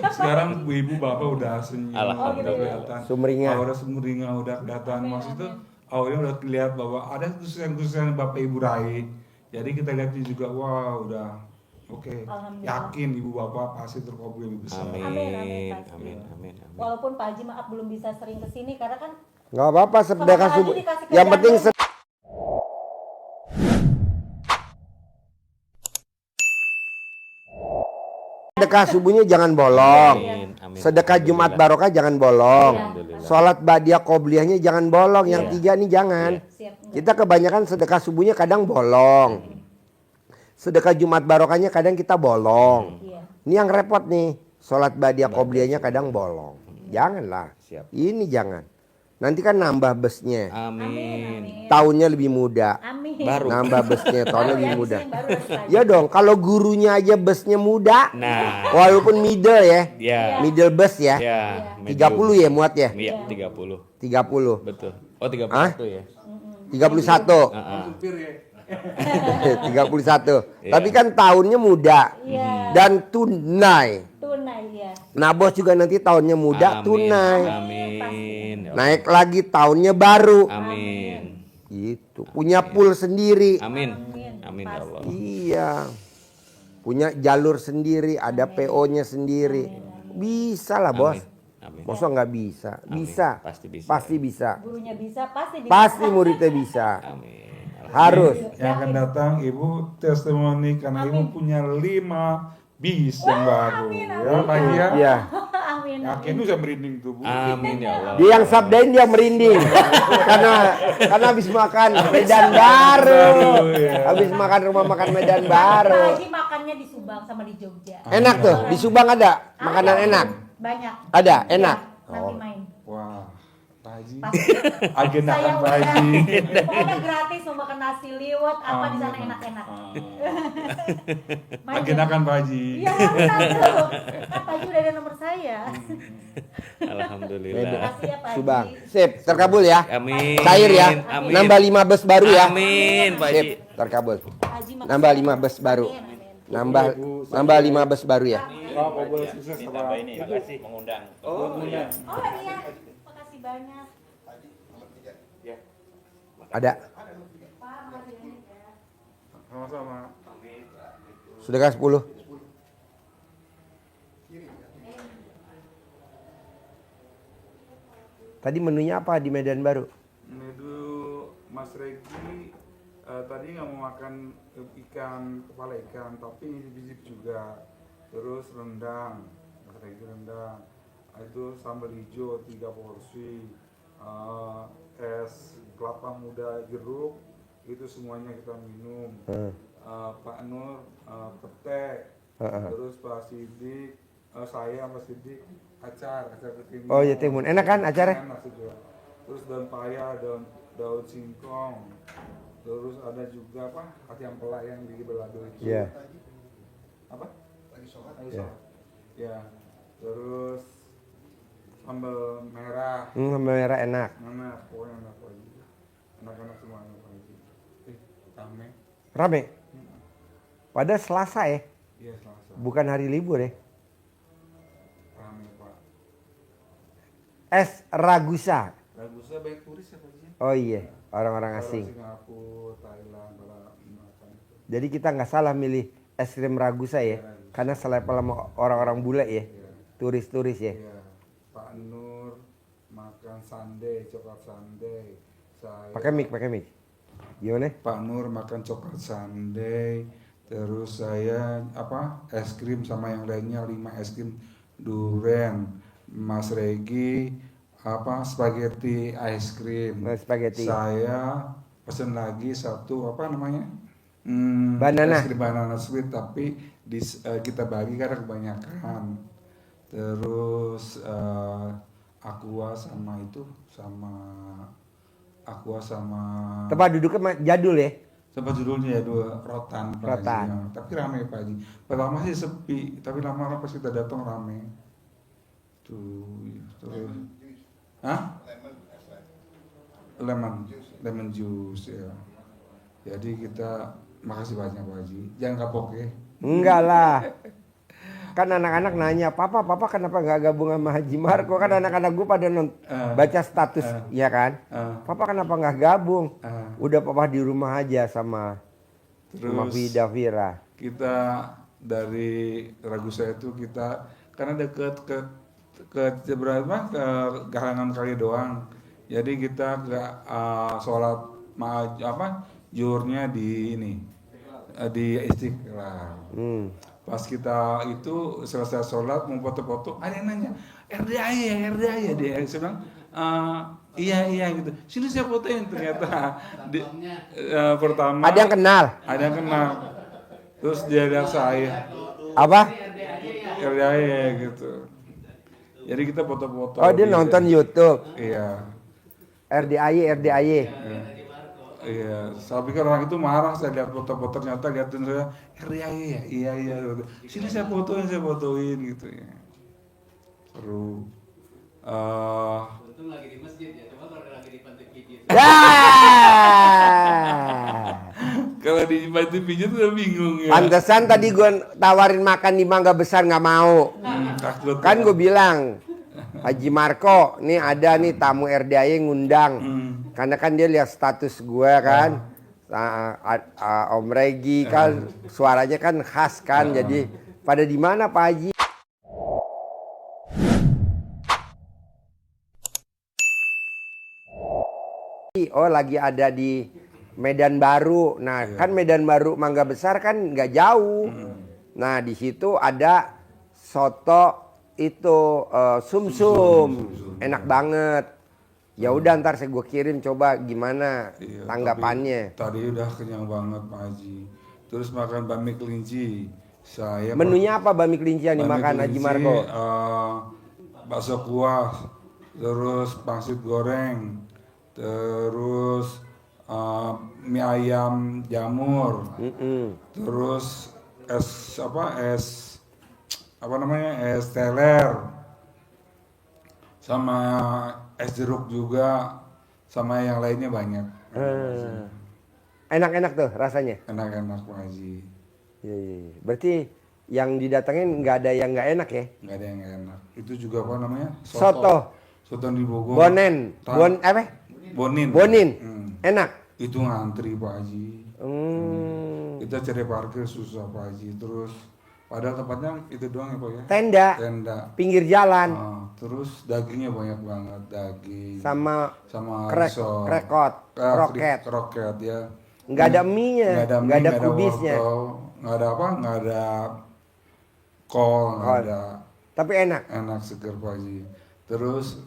Sekarang ibu bapak udah senyum, Alhamdulillah. udah kelihatan. Sumringah. Udah sumringah, udah kelihatan. Maksud itu awalnya udah terlihat bahwa ada kesusahan-kesusahan bapak ibu raih. Jadi kita lihat juga, wah udah oke. Alhamdulillah. Yakin ibu bapak pasti terkabul lebih besar. Amin. Amin, pasti. Amin. Amin. Amin. Walaupun Pak Haji maaf belum bisa sering kesini karena kan Nggak apa-apa sedekah Pak Haji subuh. dikasih Yang kerjaan penting dulu. sedekah subuhnya jangan bolong. Amin. Amin. Sedekah Jumat Alhamdulillah. barokah jangan bolong. Alhamdulillah. Sholat badiah qobliyahnya jangan bolong. Yang Iya. tiga nih jangan. siap. Kita kebanyakan sedekah subuhnya kadang bolong. Sedekah Jumat barokahnya kadang kita bolong. Iya. Ini yang repot nih. Sholat badiah qobliyahnya kadang bolong. Janganlah. Siap. Ini jangan. Nanti kan nambah busnya. Amin. Tahunnya lebih muda. Amin. Baru. Nambah busnya tahunnya Baru lebih ya, muda. yang baru harus Pak Haji. Ya dong, kalau gurunya aja busnya muda, Nah. walaupun middle ya. Ya. Middle bus ya. Ya. 30 ya muat ya? Iya, 30. 30. Betul. Oh, 31 ya. 31. Heeh. 31. Iya. Tapi kan tahunnya muda. Iya. Dan tunai. Tunai ya. Nah, bos juga nanti tahunnya muda Amin. tunai. Amin. Ya Allah. Naik lagi tahunnya baru. Amin. Gitu. Punya pool sendiri. Amin. Amin ya Allah. Iya. Punya jalur sendiri, ada PO-nya sendiri. Bisa lah, Bos. Amin. Masa nggak bisa? Amin. Bisa. Pasti bisa. Pasti bisa. Gurunya bisa, pasti bisa. Pasti muridnya bisa. Amin. Harus. Yang akan datang ibu testimoni karena ibu punya 5 bis yang baru. Ya Pak Haji ya. Iya. Amin. Yakin bisa merinding tuh Bu. Amin ya Allah. Dia yang sabdain dia merinding. karena habis makan Medan Baru. ya. Habis makan rumah makan Medan Pak Baru. Haji makannya di Subang sama di Jogja. Enak tuh, di Subang ada makanan Ada. enak. Banyak. Ada, enak. Ya, nanti main. Wah, Pak Haji. Pasti. Agenda Saya Pak Haji. pokoknya gratis mau makan nasi liwet apa di sana enak-enak. Main Agenda ya? kan Pak Haji. Iya, benar tuh. Kan Pak Haji udah ada nomor saya. Alhamdulillah. Makasih ya Pak Haji. Subang. Sip, terkabul ya. Amin. Cair ya. Amin. Nambah 5 bus baru ya. Amin, Pak Haji. Sip, terkabul. Pak Haji makasih. Nambah 5 bus baru. Amin, amin. Nambah 5 bus baru ya. Pak, boleh sukses Pak. Makasih mengundang. Oh iya, makasih banyak. Ada. Pak, makasih banyak ya. Sama-sama. Sedekah 10. Tadi menunya apa di Medan Baru? Ini tuh Mas Regi tadi nggak mau makan ikan, kepala ikan, tapi biji juga. Terus rendang, Mas Regi rendang. Itu sambal hijau 3 porsi. Es kelapa muda jeruk, itu semuanya kita minum. Pak Nur pete. Terus Pak Sidik, saya Mas Sidik acar ketimun. Oh ya timun. Enak kan acaranya? Enak juga. Terus daun paya, daun singkong. Terus ada juga apa? Kacang pelak yang di belado itu. Iya. Apa? Lagi sholat. Ya. Terus sambal merah. Sambal merah enak. Enak, pokoknya enak lagi. Anak-anak semuanya lagi. Rame. Rame. Pada Selasa ya. Iya Selasa. Bukan hari libur ya. Rame Pak. Es Ragusa. Ragusa banyak turis ya Pak Haji? Oh iya, orang-orang asing. Singapura, Thailand, para makan itu. Jadi kita nggak salah milih es krim Ragusa ya. Karena selevel sama orang-orang bule ya. Turis-turis ya. Iya. Pak Nur makan sundae, coklat sundae. Saya Pakai mic. Gimana? Pak Nur makan coklat sundae. Terus saya apa? Es krim sama yang lainnya 5 es krim durian. Mas Regi apa? Spaghetti ice cream. Spaghetti. Saya pesen lagi satu apa namanya Banana. es krim banana sweet, tapi kita bagi karena kebanyakan. Terus aqua sama Tempat duduknya jadul ya. tempat judulnya ya dua rotan Pak Haji. Rotan. Ya, tapi rame Pak Haji. Pertama sih sepi, tapi lama-lama pas kita datang rame. Tuh, terus. Hah? Lemon juice ya. Jadi kita makasih banyak Pak Haji. Jangan kapok ya. Enggak lah. Kan anak-anak nanya, Papa kenapa nggak gabung sama Haji Marco? Kan anak-anak gue pada baca status, ya kan? Papa kenapa nggak gabung? Udah Papa di rumah aja sama Vida Vira. Kita dari Ragusa itu kita karena deket ke berapa ke Galangan Kali doang. Jadi kita sholat zuhurnya di di Istiqlal. Pas kita itu selesai sholat mau foto-foto, ada yang nanya RDA ya dia. Saya bilang iya gitu. Sini saya fotoin, ternyata pertama Ada yang kenal? Ada yang kenal. Terus dia lihat saya Apa? RDA gitu. Jadi kita foto-foto. Oh dia nonton YouTube. Iya. RDAY. Iya, saya pikir orang itu marah, saya lihat foto-foto ternyata liatin saya RDA ya, iya. Sini saya fotoin gitu ya. Seru. Untung lagi di masjid ya, cuma kalau lagi di pantai pijit. Ya. Kalau di pantai pijit udah bingung ya. Pantesan tadi gue tawarin makan di Mangga Besar nggak mau. Takut. Kan gue bilang, Haji Marco, nih ada nih tamu RDAY ngundang. Karena kan dia lihat status gue kan. Om Regi kan suaranya kan khas kan. Jadi pada di mana Pak Haji? Oh lagi ada di Medan Baru. Nah kan Medan Baru Mangga Besar kan nggak jauh. Nah di situ ada soto itu sumsum, enak banget. Ya udah ntar saya gue kirim coba gimana Iya, tanggapannya. Tadi udah kenyang banget Pak Haji. Terus makan bami kelinci. Menunya apa bami kelinci yang dimakan Haji Marco? Bakso kuah, terus pangsit goreng, terus mie ayam jamur, terus es teler, sama es jeruk juga, sama yang lainnya banyak. Enak-enak tuh rasanya. Enak-enak Pak Haji. Iya. Berarti yang didatengin nggak ada yang nggak enak ya? Nggak ada yang nggak enak. Itu juga apa namanya? Soto. Soto di Bogor. Bonen. Bonin. Enak. Itu ngantri Pak Haji. Kita cari parkir susah Pak Haji. Terus padahal tempatnya itu doang ya Pak ya. Tenda. Pinggir jalan. Terus dagingnya banyak banget, daging. Sama risol. kroket. Kroket ya. Nggak ada mie-nya, nggak ada kubisnya. Nggak ada apa? Nggak ada kol, nggak ada. Tapi enak. Enak seger Pak Haji. Terus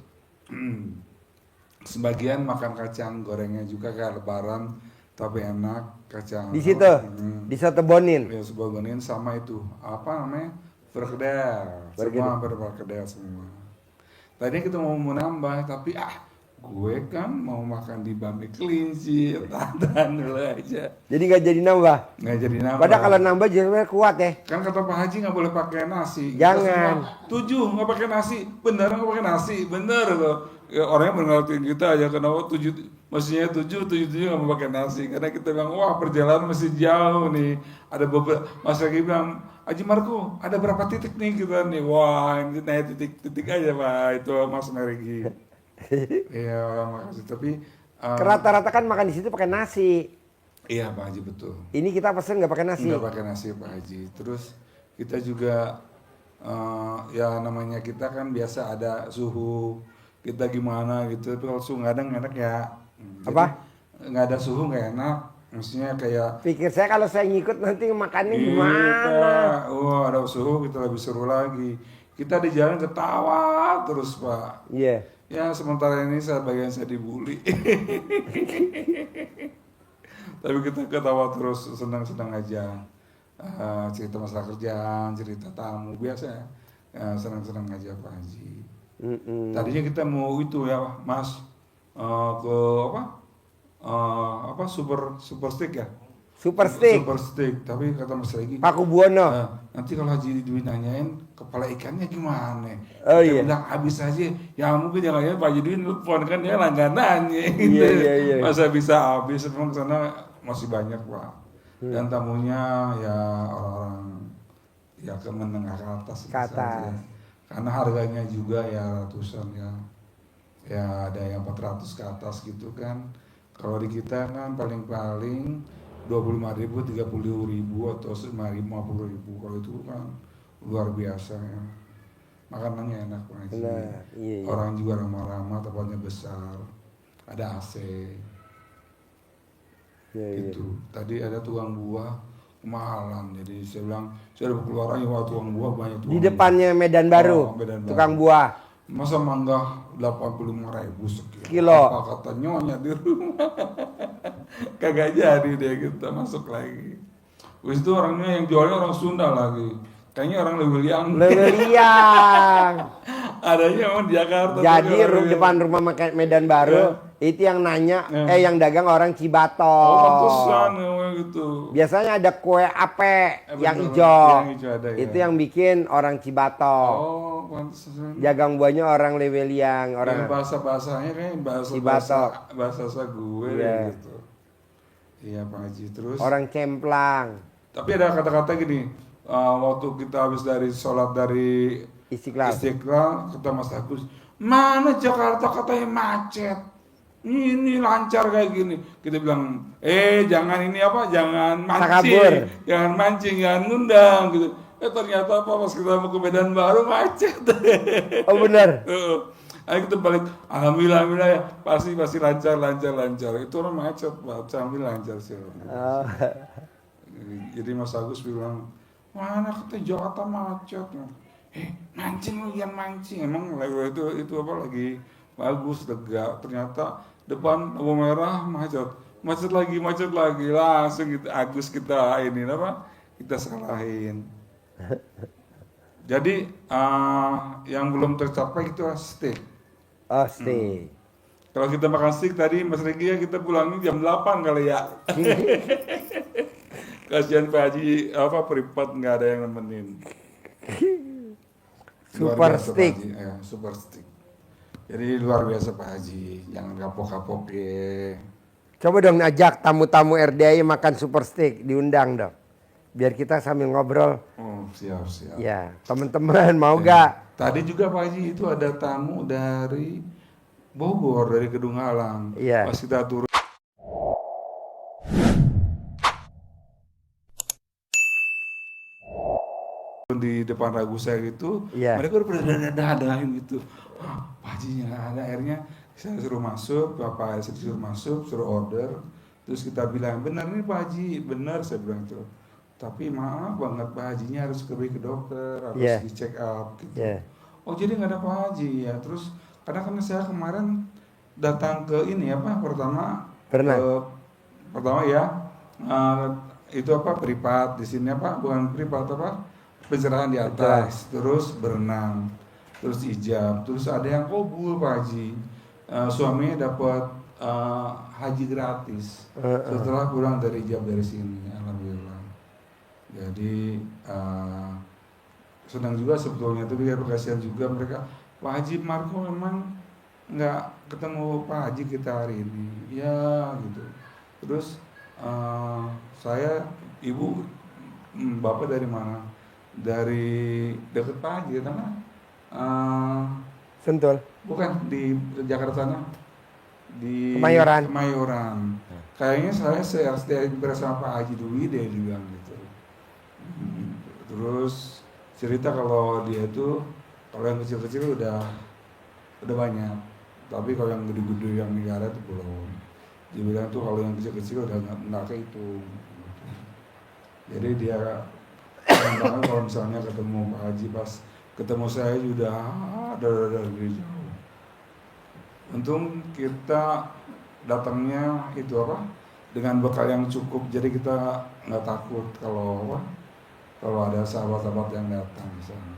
sebagian makan kacang gorengnya juga kayak lebaran, tapi enak kacang. Di situ, di Soto Bonin. Ya Soto Bonin sama itu apa namanya? Perkedel. Semua perkedel semua. Tadinya kita mau menambah, tapi gue kan mau makan di bami kelinci, tahan dulu aja. Jadi nggak jadi nambah. Nggak jadi nambah. Padahal kalau nambah jadi kuat ya. Kan kata Pak Haji nggak boleh pakai nasi. Jangan. 7 nggak pakai nasi, bener nggak pakai nasi, bener loh. Ya, orangnya mengertiin kita aja kenapa 7, mestinya 7 nggak mau pakai nasi. Karena kita bilang wah perjalanan masih jauh nih. Ada beberapa Mas Regi bilang Haji Marco ada berapa titik nih kita nih. Wah ini naik titik aja Pak itu Mas Regi. Iya makasih tapi Rata-rata kan makan di situ pakai nasi. Iya Pak Haji betul. Ini kita pesen nggak pakai nasi. Nggak pakai nasi Pak Haji. Terus kita juga ya namanya kita kan biasa ada suhu kita gimana gitu. Tapi kalau suhu nggak ada nggak enak ya. Apa? Nggak ada suhu nggak enak. Maksudnya kayak. Pikir saya kalau saya ngikut nanti makannya Iya, gimana? Wah ada suhu kita lebih seru lagi. Kita di jalan ketawa terus Pak. Iya. Ya sementara ini bagian saya dibully. Tapi kita ketawa terus, senang-senang aja. Cerita masalah kerjaan, cerita tamu biasa ya. Senang-senang aja Pak Haji. Tadinya kita mau itu ya Mas, ke super stick ya. Super stick. Super stick, tapi kata Mas Regi, Paku Buwono. nanti kalau Haji Dwi nanyain kepala ikannya gimana? Oh, Kita iya. bilang habis aja. Ya mungkin jangan-jangan Pak Haji Dwi nelfon kan dia langganannya gitu. Iya. Masa bisa habis? Memang sana masih banyak Pak. Dan tamunya ya orang-orang ya ke menengah ke atas. Ke atas. saja. Karena harganya juga ya ratusan ya. Ya ada yang 400 ke atas gitu kan. Kalau di kita kan paling-paling 25.000, 30.000 atau 50.000. Kalau itu kan luar biasa ya. Makanannya enak Pak Haji. Nah, iya. Orang juga ramah-ramah, tempatnya besar. Ada AC. Iya. Itu. Tadi ada tukang buah kemahalan. Jadi saya bilang, saya udah keluar aja wah tukang buah banyak tukang Di depannya Medan Baru, Oh, Medan Baru. tukang buah. Masa mangga 85.000 sekilo? Kilo. Apa kata nyonya di rumah? Kagak jadi deh kita masuk lagi. Wis itu orangnya yang jualnya orang Sunda lagi. Kayaknya orang Lewiliang. Lewiliang. Adanya emang di Jakarta. Jadi tapi orang depan rumah Medan Baru itu yang nanya, yang dagang orang Cibatok. Oh, pantesan namanya gitu. Biasanya ada kue ape yang bener, hijau. yang hijau ada, ya. Itu yang bikin orang Cibatok. Oh, pantesan. Dagang buahnya orang Lewiliang, Yang orang bahasa-bahasanya kan Cibatok. bahasa gue Iya. gitu. Iya Pak Haji. Terus orang Cemplang, tapi ada kata-kata gini, waktu kita habis dari sholat dari Istiqlal. kata Mas Agus, mana Jakarta katanya macet, ini lancar kayak gini. Kita bilang, jangan ini apa, jangan Takabur. mancing, jangan ngundang gitu. Ternyata apa pas kita mau ke Medan Baru macet. Oh benar. Ayo kita balik, alhamdulillah ya, pasti lancar. Itu orang macet, Pak, sambil lancar sih. Oh. Jadi Mas Agus bilang, mana kata Jakarta macet? Mancing lu yang mancing. Emang lagi itu apa lagi bagus, lega. Ternyata depan lampu merah macet lagi. Langsung gitu, Agus kita ini apa? Kita salahin. Jadi yang belum tercapai itu steak. Oh, steak. Kalau kita makan steak tadi Mas Regi ya kita pulangnya jam 8 kali ya. Kasihan Pak Haji privat nggak ada yang nemenin. Super Luar biasa, steak. Pak Haji. Ya, super steak. Jadi luar biasa Pak Haji, jangan kapok-kapok ya. Coba dong ajak tamu-tamu RDI makan super steak, diundang dong. Biar kita sambil ngobrol. Oh siap. Ya, teman-teman mau gak? Tadi juga Pak Haji itu ada tamu dari Bogor, dari Kedung Halang. Iya. Pas kita turun di depan Ragusa gitu, Iya. mereka udah pada dadahin gitu. Pak Haji nggak ada, akhirnya saya suruh masuk, Bapak suruh masuk, suruh order. Terus kita bilang, benar nih Pak Haji, benar saya bilang itu. Tapi maaf banget Pak Hajinya harus pergi ke dokter, harus Iya. di check up gitu. Iya. Oh jadi nggak ada Pak Haji ya. Terus karena saya kemarin datang ke ini pertama ya itu privat di sini bukan privat pencerahan di atas, terus berenang, terus ijab, terus ada yang kabul Pak Haji, suaminya dapat haji gratis setelah pulang dari ijab dari sini, alhamdulillah. Jadi senang juga sebetulnya, tapi kasihan juga mereka. Pak Haji Marco memang nggak ketemu Pak Haji kita hari ini, ya gitu. Terus saya, ibu, bapak dari mana? Dari dekat Pak Haji, karena Sentul. bukan di Jakarta sana, di Kemayoran. Kayaknya saya bersama Pak Haji Dwi dia bilang gitu. Terus cerita kalau dia itu kalau yang kecil-kecil udah banyak, tapi kalau yang gede-gede yang miliaran itu belum. Dia bilang tuh kalau yang kecil-kecil udah nggak kehitung. Jadi dia kadang kalau misalnya ketemu Pak Haji, pas ketemu saya sudah dari jauh. Untung kita datangnya itu dengan bekal yang cukup, jadi kita nggak takut kalau ada sahabat-sahabat yang datang misalnya.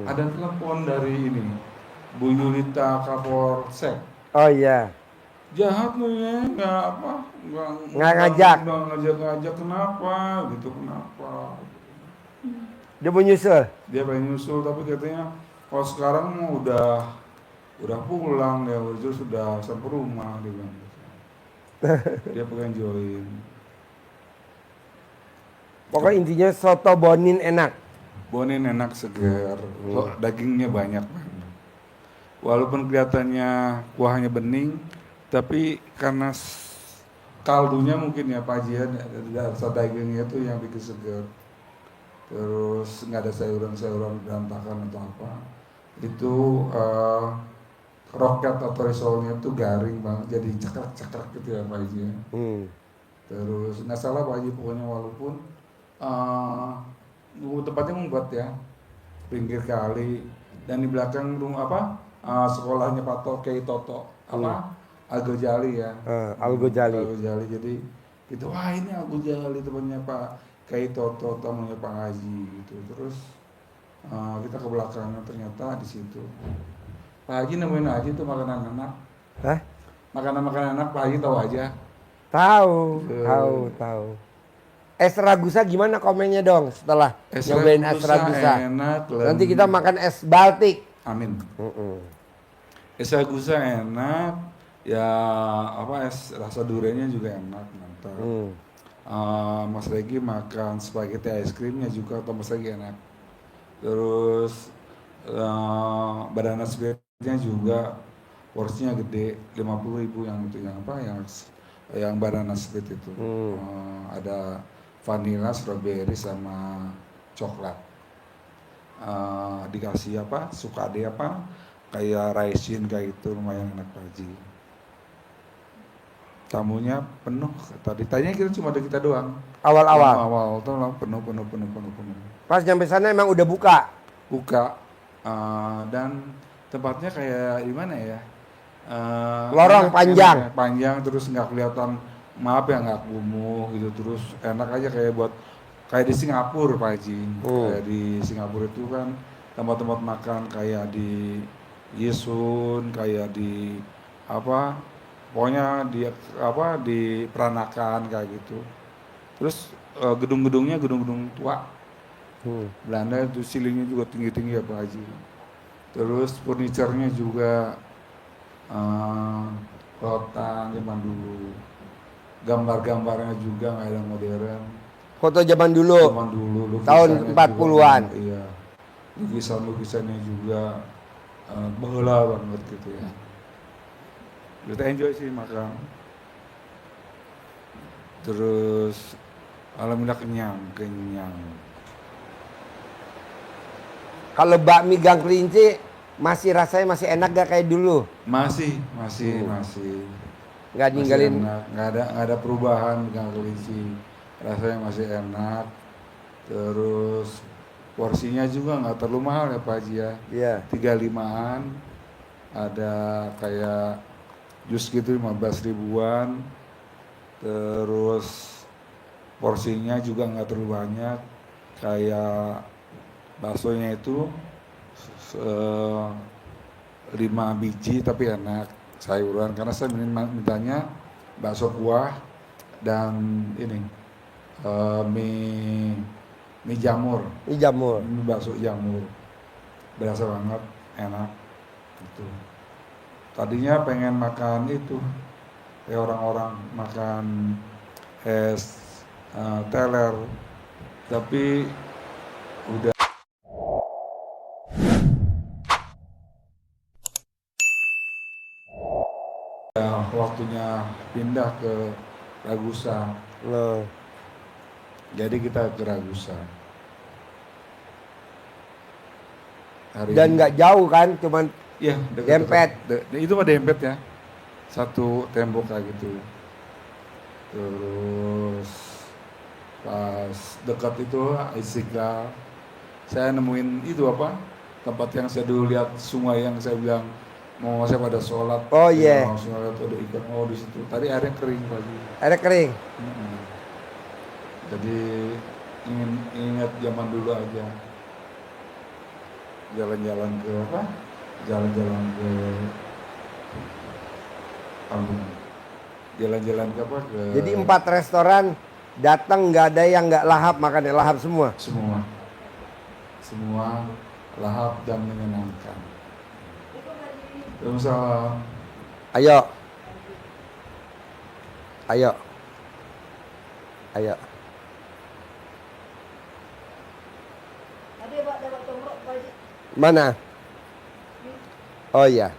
Ada telepon dari ini Bu Yulita Kapolsek. Oh iya. Jahat lu ya, nggak ngajak kenapa gitu, kenapa Dia mau nyusul. dia pengen nyusul, tapi katanya kalau sekarang mau udah pulang ya, sudah sampai rumah dia bilang. Dia pengen join. Pokoknya intinya soto bonin enak. Bonin enak, segar, dagingnya banyak banget. Walaupun kelihatannya kuahnya bening, tapi karena kaldunya mungkin ya Pak Haji ya, rasa dagingnya itu yang bikin segar. Terus nggak ada sayuran-sayuran berantakan atau apa. Itu roket atau risolnya itu garing banget, jadi cekrak-cekrak gitu ya Pak Haji ya. Terus nggak salah Pak Haji, pokoknya walaupun tempatnya membuat ya, pinggir kali, dan di belakang rumah sekolahnya Pak Toto Al-Ghazali ya. Al-Ghazali. Al-Ghazali, jadi gitu, wah ini Al-Ghazali temannya Pak Kiai Toto, temannya Pak Haji gitu. Terus kita ke belakangnya, ternyata di situ Pak Haji nemuin aja tuh makanan anak. Hah? Makanan anak Pak Haji tahu aja. Tahu. Es ragusa gimana komennya dong setelah nyobain es ragusa? Enak, Nanti kita makan es Baltik. Amin. Es ragusa enak, ya es rasa duriannya juga enak, mantap. Mas Regi makan spaghetti ice creamnya juga, atau Mas Regi enak. Terus banana split-nya juga porsinya gede, 50.000 yang banana split itu. Ada vanilla, strawberry sama coklat. Dikasih sukade kayak raisin kayak gitu, lumayan enak Pak Haji. Tamunya penuh, tadi tanya kita cuma ada kita doang. Awal tuh penuh. Pas nyampe sana emang udah buka. Dan tempatnya kayak gimana ya? Lorong panjang. Panjang, terus nggak kelihatan, nggak kumuh gitu, terus enak aja kayak di Singapura Pak Haji. Kayak di Singapura itu kan tempat-tempat makan kayak di Yisun, kayak di pokoknya di Peranakan kayak gitu. Terus gedung-gedungnya gedung-gedung tua Belanda, itu ceilingnya juga tinggi-tinggi ya Pak Haji. Terus furniturnya juga rotan zaman dulu. Gambar-gambarnya juga nggak ada modern. Foto zaman dulu. Tahun 40-an. Iya. Lukisan-lukisannya juga baheula banget gitu ya. Kita enjoy sih makan. Terus alhamdulillah kenyang. Kalau bakmi Gang Kelinci rasanya masih enak gak kayak dulu? Masih. Nggak ninggalin. Nggak ada perubahan Gang Kelinci. Rasanya masih enak. Terus porsinya juga nggak terlalu mahal ya Pak Haji ya. Iya. 35-an. Ada kayak jus gitu 15 ribuan. Terus porsinya juga nggak terlalu banyak. Kayak baksonya itu 5 biji tapi enak, sayuran, karena saya mintanya bakso kuah dan ini mie jamur. Mie bakso jamur, berasa banget, enak gitu. Tadinya pengen makan itu kayak orang-orang makan es teler, tapi udah waktunya pindah ke Ragusa. Jadi kita ke Ragusa. Dan nggak jauh kan, cuman ya, dempet. Itu mah dempet ya, satu tembok kayak gitu. Terus pas dekat itu Istiqlal, saya nemuin itu tempat yang saya dulu lihat, sungai yang saya bilang mau saya pada sholat. Oh, iya. Mau sholat udah ikut mau di situ. Tadi airnya kering lagi. Airnya kering. Jadi ingat zaman dulu aja. Jalan-jalan ke apa? Jalan-jalan ke kampung. Jalan-jalan ke apa? Ke Jadi 4 restoran datang nggak ada yang nggak lahap, makannya lahap semua. Semua lahap dan menyenangkan. Waalaikumsalam. Ayo. Ayo. Ayo. Tadi Pak dapat tomrok Pak Haji. Mana? Oh iya.